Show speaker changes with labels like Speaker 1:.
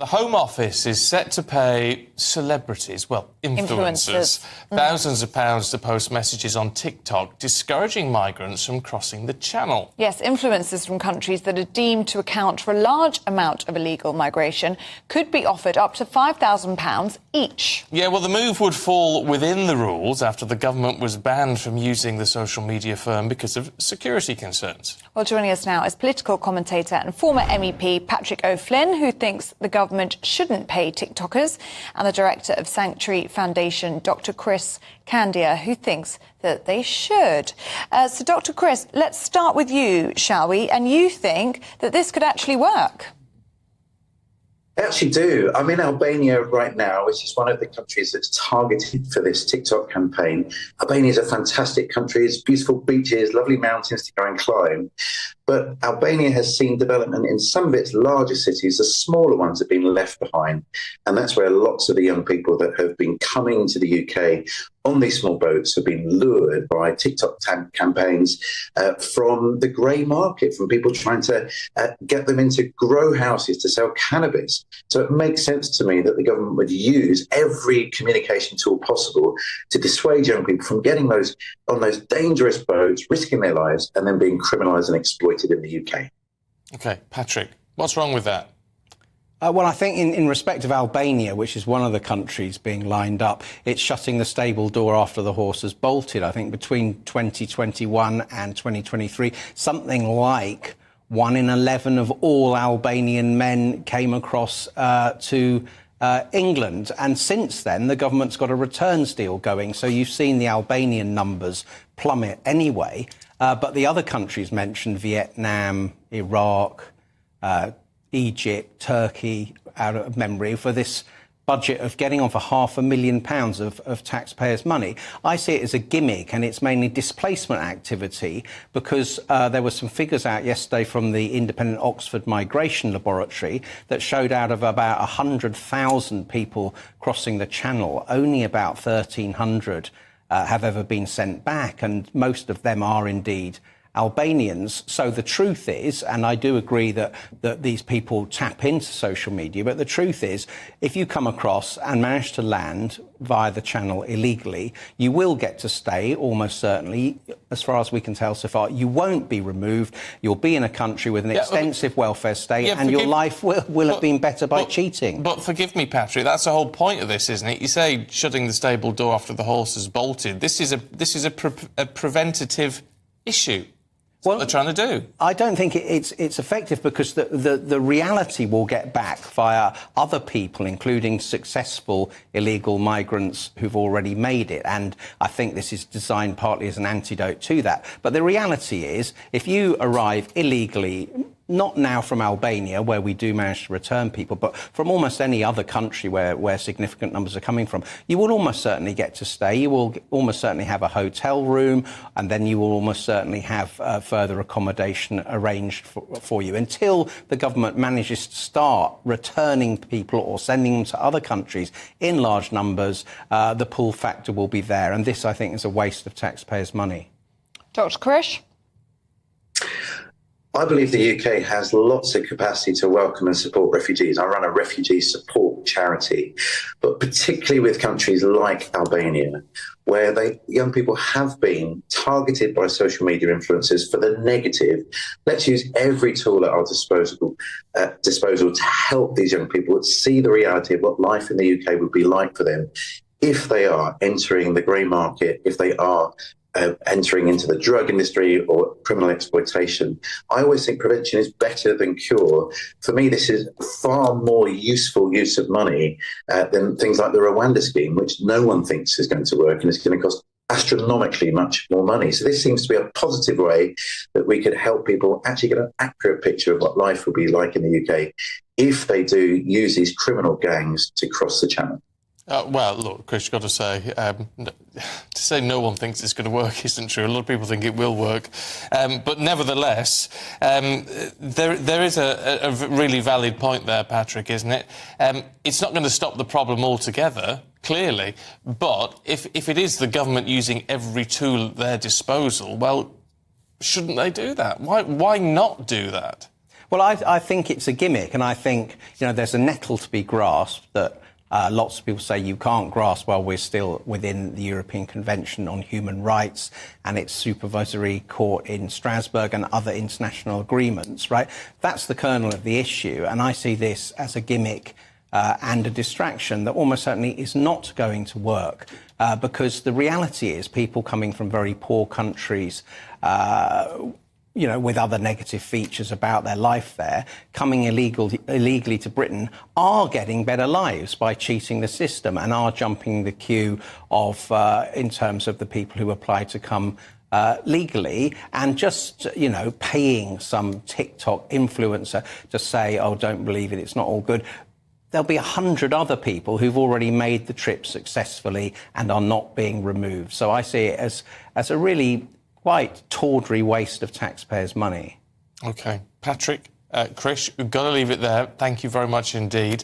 Speaker 1: The Home Office is set to pay celebrities, well, influencers, thousands of pounds to post messages on TikTok discouraging migrants from crossing the channel.
Speaker 2: Yes, influencers from countries that are deemed to account for a large amount of illegal migration could be offered up to £5,000 each.
Speaker 1: Yeah, well, the move would fall within the rules after the government was banned from using the social media firm because of security concerns.
Speaker 2: Well, joining us now is political commentator and former MEP Patrick O'Flynn, who thinks the government shouldn't pay TikTokers, and the director of Sanctuary Foundation, Dr. Chris Candia, who thinks that they should. So, Dr. Chris, let's start with you, shall we? And you think that this could actually work?
Speaker 3: I actually do. I'm in Albania right now, which is one of the countries that's targeted for this TikTok campaign. Albania is a fantastic country. It's beautiful beaches, lovely mountains to go and climb. But Albania has seen development in some of its larger cities. The smaller ones have been left behind. And that's where lots of the young people that have been coming to the UK on these small boats have been lured by TikTok campaigns from the grey market, from people trying to get them into grow houses to sell cannabis. So it makes sense to me that the government would use every communication tool possible to dissuade young people from getting on those dangerous boats, risking their lives, and then being criminalised and exploited in the UK.
Speaker 1: OK, Patrick, what's wrong with that?
Speaker 4: Well, I think in respect of Albania, which is one of the countries being lined up, it's shutting the stable door after the horse has bolted. I think between 2021 and 2023, something like 1 in 11 of all Albanian men came across to England. And since then, the government's got a returns deal going. So you've seen the Albanian numbers plummet anyway. But the other countries mentioned, Vietnam, Iraq, Egypt, Turkey, out of memory, for this budget of getting on for £500,000 of taxpayers' money. I see it as a gimmick, and it's mainly displacement activity, because there were some figures out yesterday from the independent Oxford Migration Laboratory that showed out of about 100,000 people crossing the Channel, only about 1,300 have ever been sent back, and most of them are indeed Albanians. So the truth is, and I do agree that these people tap into social media, but the truth is, if you come across and manage to land via the Channel illegally, you will get to stay, almost certainly. As far as we can tell so far, you won't be removed. You'll be in a country with an extensive welfare state, and your life will have been better by cheating. But
Speaker 1: forgive me, Patrick, that's the whole point of this, isn't it? You say shutting the stable door after the horse has bolted. This is a preventative issue. What they're trying to do. I don't think it's effective, because the reality will get back via other people, including successful illegal migrants who've already made it. And I think this is designed partly as an antidote to that. But the reality is, if you arrive illegally, not now from Albania, where we do manage to return people, but from almost any other country where significant numbers are coming from, you will almost certainly get to stay. You will almost certainly have a hotel room, and then you will almost certainly have further accommodation arranged for you, until the government manages to start returning people or sending them to other countries in large numbers. The pull factor will be there, and this, I think, is a waste of taxpayers' money.
Speaker 2: Dr. Krish?
Speaker 3: I believe the UK has lots of capacity to welcome and support refugees. I run a refugee support charity, but particularly with countries like Albania, where young people have been targeted by social media influencers for the negative. Let's use every tool at our disposal to help these young people see the reality of what life in the UK would be like for them if they are entering the grey market, if they are entering into the drug industry or criminal exploitation. I always think prevention is better than cure. For me, this is far more useful use of money than things like the Rwanda scheme, which no one thinks is going to work and is going to cost astronomically much more money. So this seems to be a positive way that we could help people actually get an accurate picture of what life will be like in the UK if they do use these criminal gangs to cross the Channel.
Speaker 1: Well, look, Chris, you've got to say no one thinks it's going to work isn't true. A lot of people think it will work. But nevertheless, there is a really valid point there, Patrick, isn't it? It's not going to stop the problem altogether, clearly. But if it is the government using every tool at their disposal, well, shouldn't they do that? Why not do that?
Speaker 4: Well, I think it's a gimmick, and I think, there's a nettle to be grasped that lots of people say you can't grasp while we're still within the European Convention on Human Rights and its supervisory court in Strasbourg and other international agreements, right? That's the kernel of the issue, and I see this as a gimmick and a distraction that almost certainly is not going to work because the reality is people coming from very poor countries with other negative features about their life there, coming illegally to Britain, are getting better lives by cheating the system and are jumping the queue of, in terms of the people who apply to come legally, and just, paying some TikTok influencer to say, oh, don't believe it, it's not all good. There'll be 100 other people who've already made the trip successfully and are not being removed. So I see it as a really quite tawdry waste of taxpayers' money.
Speaker 1: OK. Patrick, Krish, we've got to leave it there. Thank you very much indeed.